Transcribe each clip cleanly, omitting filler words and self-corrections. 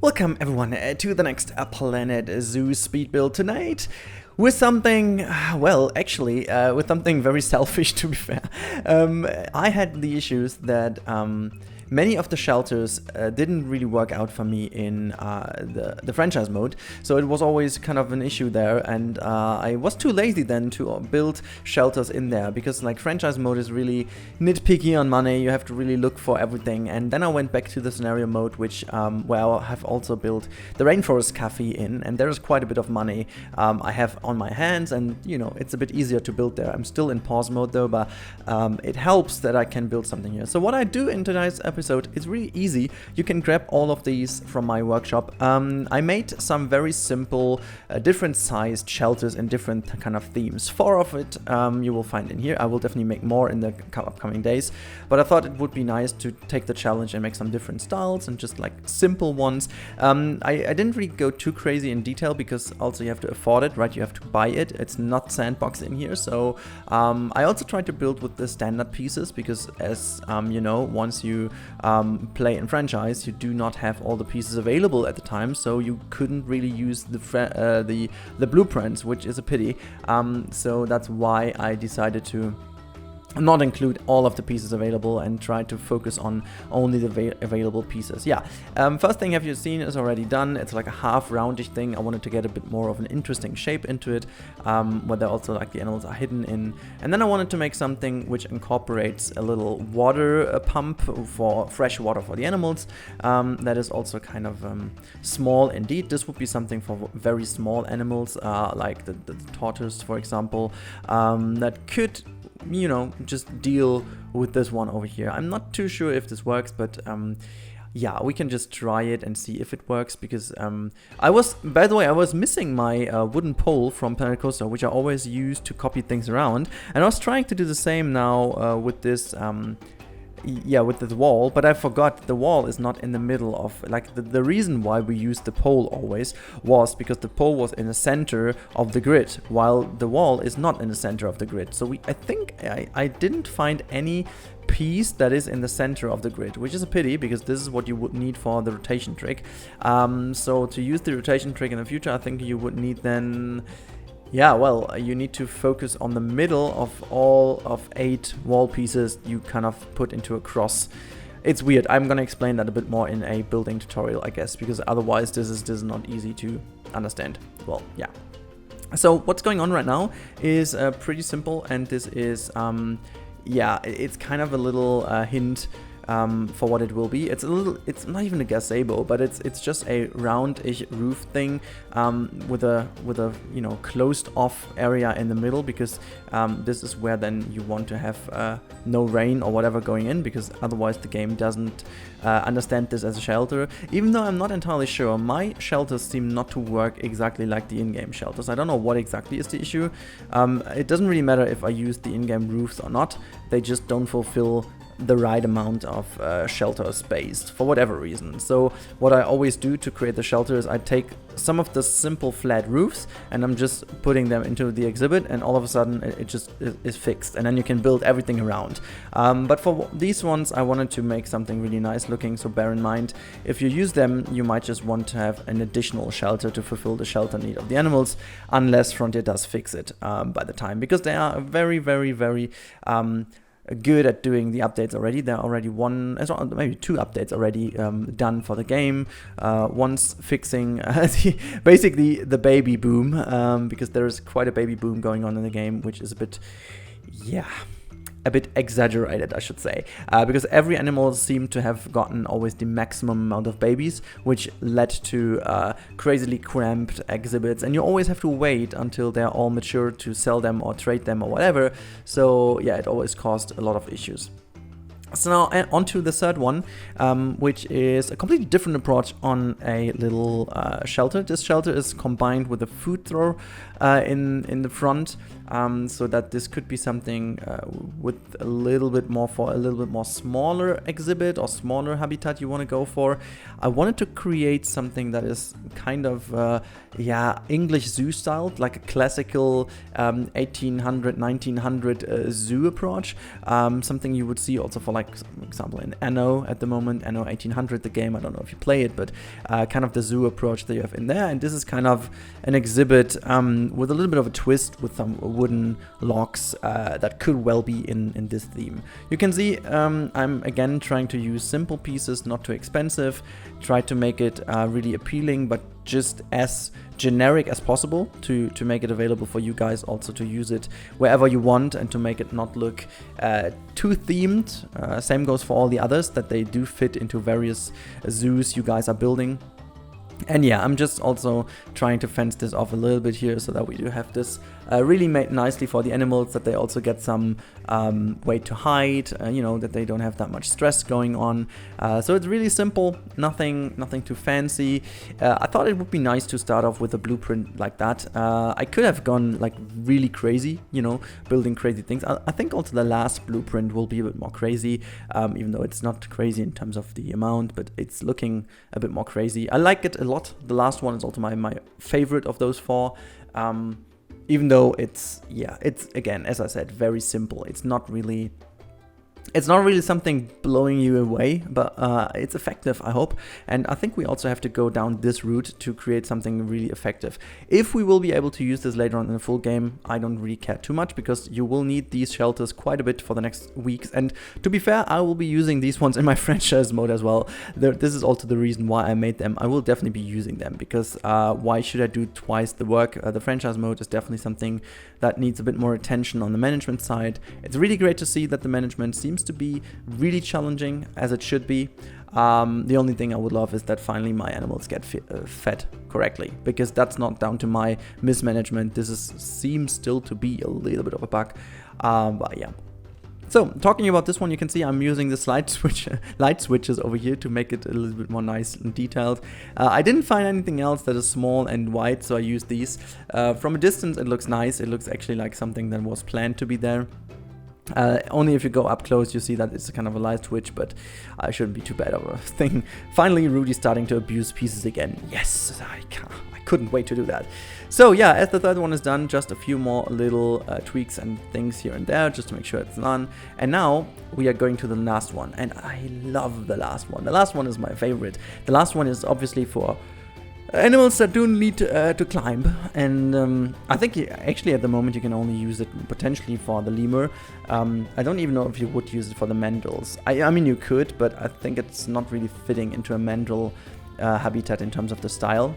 Welcome everyone to the next Planet Zoo speed build tonight with something, with something very selfish, to be fair. I had the issues that many of the shelters didn't really work out for me in the franchise mode, so it was always kind of an issue there, and I was too lazy then to build shelters in there, because like franchise mode is really nitpicky on money. You have to really look for everything. And then I went back to the scenario mode, which where I have also built the Rainforest Cafe in, and there is quite a bit of money I have on my hands, and you know, it's a bit easier to build there. I'm still in pause mode though, but it helps that I can build something here. So what I do in tonight's episode, it's really easy. You can grab all of these from my workshop. I made some very simple, different sized shelters in different kind of themes. 4 of it you will find in here. I will definitely make more in the upcoming days, but I thought it would be nice to take the challenge and make some different styles and just like simple ones. I didn't really go too crazy in detail, because also you have to afford it, right? You have to buy it. It's not sandbox in here. So I also tried to build with the standard pieces, because as you know, once you play in franchise, you do not have all the pieces available at the time, so you couldn't really use the blueprints, which is a pity. So that's why I decided to not include all of the pieces available and try to focus on only the available pieces. Yeah, first thing have you seen is already done. It's like a half roundish thing. I wanted to get a bit more of an interesting shape into it, where there also like the animals are hidden in. And then I wanted to make something which incorporates a little water pump for fresh water for the animals. That is also kind of small indeed. This would be something for very small animals, like the tortoise, for example, that could, you know, just deal with this one over here. I'm not too sure if this works, but yeah, we can just try it and see if it works, because by the way, I was missing my wooden pole from Planet Coaster, which I always use to copy things around, and I was trying to do the same now with this with the wall, but I forgot the wall is not in the middle of, like, the reason why we used the pole always was because the pole was in the center of the grid, while the wall is not in the center of the grid. So I think I didn't find any piece that is in the center of the grid, which is a pity, because this is what you would need for the rotation trick. So to use the rotation trick in the future, I think you would need then, yeah, well, you need to focus on the middle of all of 8 wall pieces you kind of put into a cross. It's weird. I'm gonna explain that a bit more in a building tutorial, I guess, because otherwise this is not easy to understand. Well, yeah. So what's going on right now is pretty simple, and this is, it's kind of a little hint for what it will be. It's not even a gazebo, but it's just a roundish roof thing with a you know, closed off area in the middle, because this is where then you want to have no rain or whatever going in, because otherwise the game doesn't understand this as a shelter. Even though I'm not entirely sure, my shelters seem not to work exactly like the in-game shelters. I don't know what exactly is the issue. It doesn't really matter if I use the in-game roofs or not. They just don't fulfill the right amount of shelter space for whatever reason. So what I always do to create the shelter is I take some of the simple flat roofs and I'm just putting them into the exhibit, and all of a sudden it just is fixed, and then you can build everything around. But for these ones I wanted to make something really nice looking, so bear in mind, if you use them you might just want to have an additional shelter to fulfill the shelter need of the animals, unless Frontier does fix it by the time, because they are very, very, very good at doing the updates already. There are already maybe 2 updates already done for the game. One's fixing basically the baby boom, because there is quite a baby boom going on in the game, which is a bit exaggerated, I should say, because every animal seemed to have gotten always the maximum amount of babies, which led to crazily cramped exhibits, and you always have to wait until they're all mature to sell them or trade them or whatever. So yeah, it always caused a lot of issues. So now on to the third one, which is a completely different approach on a little shelter. This shelter is combined with a food thrower in the front, so that this could be something with a little bit more for a little bit more smaller exhibit or smaller habitat you want to go for. I wanted to create something that is kind of English zoo style, like a classical 1800 1900 zoo approach, something you would see also for, like, for example, in Anno at the moment, Anno 1800, the game. I don't know if you play it, but kind of the zoo approach that you have in there. And this is kind of an exhibit with a little bit of a twist with some wooden logs that could well be in this theme. You can see I'm again trying to use simple pieces, not too expensive, try to make it really appealing, but just as generic as possible to make it available for you guys also to use it wherever you want, and to make it not look too themed. Same goes for all the others, that they do fit into various zoos you guys are building. And yeah, I'm just also trying to fence this off a little bit here so that we do have this really made nicely for the animals, that they also get some way to hide, that they don't have that much stress going on. So it's really simple, nothing too fancy. I thought it would be nice to start off with a blueprint like that. I could have gone like really crazy, building crazy things. I think also the last blueprint will be a bit more crazy, even though it's not crazy in terms of the amount, but it's looking a bit more crazy. I like it a lot. The last one is also my favorite of those four. Even though it's again, as I said, very simple. It's not really something blowing you away, but it's effective, I hope. And I think we also have to go down this route to create something really effective. If we will be able to use this later on in the full game, I don't really care too much, because you will need these shelters quite a bit for the next weeks. And to be fair, I will be using these ones in my franchise mode as well. This is also the reason why I made them. I will definitely be using them, because why should I do twice the work? The franchise mode is definitely something that needs a bit more attention on the management side. It's really great to see that the management seems to be really challenging, as it should be. The only thing I would love is that finally my animals get fed correctly, because that's not down to my mismanagement. This seems still to be a little bit of a bug, but yeah. So, talking about this one, you can see I'm using the light switches over here to make it a little bit more nice and detailed. I didn't find anything else that is small and white, so I used these. From a distance, it looks nice. It looks actually like something that was planned to be there. Only if you go up close, you see that it's kind of a light switch, but I shouldn't be too bad of a thing. Finally, Rudi's starting to abuse pieces again. Yes, I couldn't wait to do that. So yeah, as the third one is done, just a few more little tweaks and things here and there, just to make sure it's done. And now we are going to the last one, and I love the last one. The last one is my favorite. The last one is obviously for animals that do need to climb, and I think actually at the moment you can only use it potentially for the lemur. I don't even know if you would use it for the mandrills. I mean, you could, but I think it's not really fitting into a mandrill habitat in terms of the style.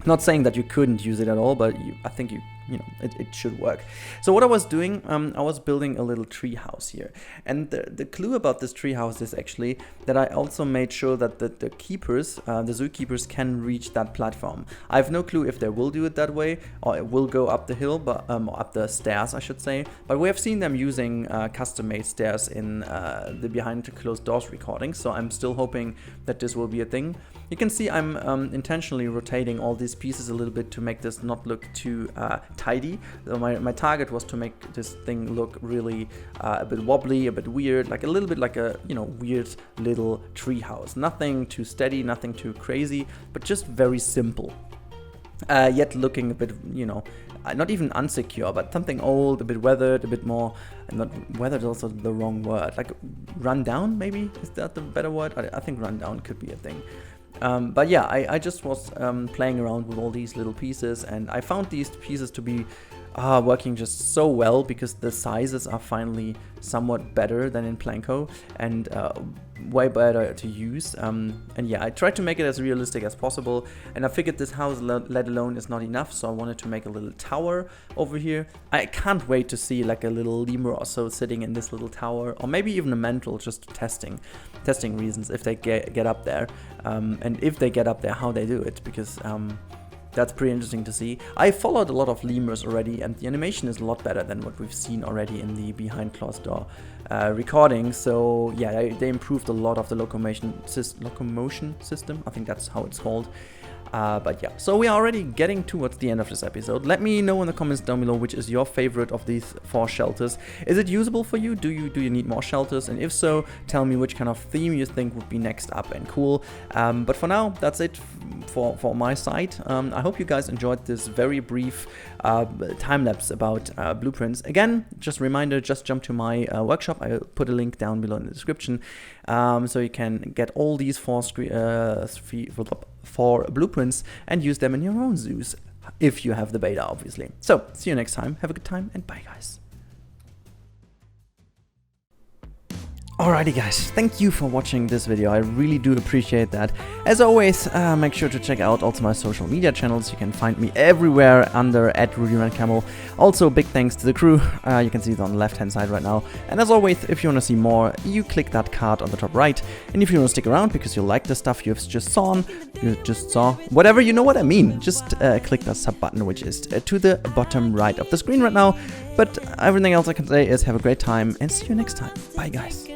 Not saying that you couldn't use it at all, but I think it should work. So what I was doing, I was building a little tree house here. And the clue about this tree house is actually that I also made sure that the keepers, the zookeepers, can reach that platform. I have no clue if they will do it that way, or it will go up the hill, but up the stairs, I should say. But we have seen them using custom-made stairs in the behind closed doors recording, so I'm still hoping that this will be a thing. You can see I'm intentionally rotating all these pieces a little bit to make this not look too tidy. So my target was to make this thing look really a bit wobbly, a bit weird, like a little bit like a weird little tree house. Nothing too steady, nothing too crazy, but just very simple. Yet looking a bit, not even unsecure, but something old, a bit weathered, a bit more, not weathered is also the wrong word, like run down maybe? Is that the better word? I think run down could be a thing. But yeah, I just was playing around with all these little pieces, and I found these pieces to be working just so well, because the sizes are finally somewhat better than in Planko, and way better to use. And yeah, I tried to make it as realistic as possible, and I figured this house let alone is not enough, so I wanted to make a little tower over here. I can't wait to see like a little lemur or so sitting in this little tower, or maybe even a mandrill, just testing reasons if they get up there, and if they get up there, how they do it, because that's pretty interesting to see. I followed a lot of lemurs already, and the animation is a lot better than what we've seen already in the behind closed door recording. So yeah, they improved a lot of the locomotion system. I think that's how it's called. But yeah, so we are already getting towards the end of this episode. Let me know in the comments down below which is your favorite of these 4 shelters. Is it usable for you? Do you need more shelters? And if so, tell me which kind of theme you think would be next up and cool. But for now, that's it for my side. I hope you guys enjoyed this very brief time-lapse about blueprints. Again, just a reminder, just jump to my workshop. I'll put a link down below in the description, so you can get all these 4 blueprints and use them in your own zoos, if you have the beta, obviously. So, see you next time. Have a good time, and bye, guys. Alrighty guys, thank you for watching this video, I really do appreciate that. As always, make sure to check out also my social media channels. You can find me everywhere under @Rudi Rennkamel. Also, big thanks to the crew, you can see it on the left hand side right now. And as always, if you want to see more, you click that card on the top right. And if you want to stick around because you like the stuff you've just saw, whatever, you know what I mean, just click that sub button, which is to the bottom right of the screen right now. But everything else I can say is have a great time and see you next time. Bye guys.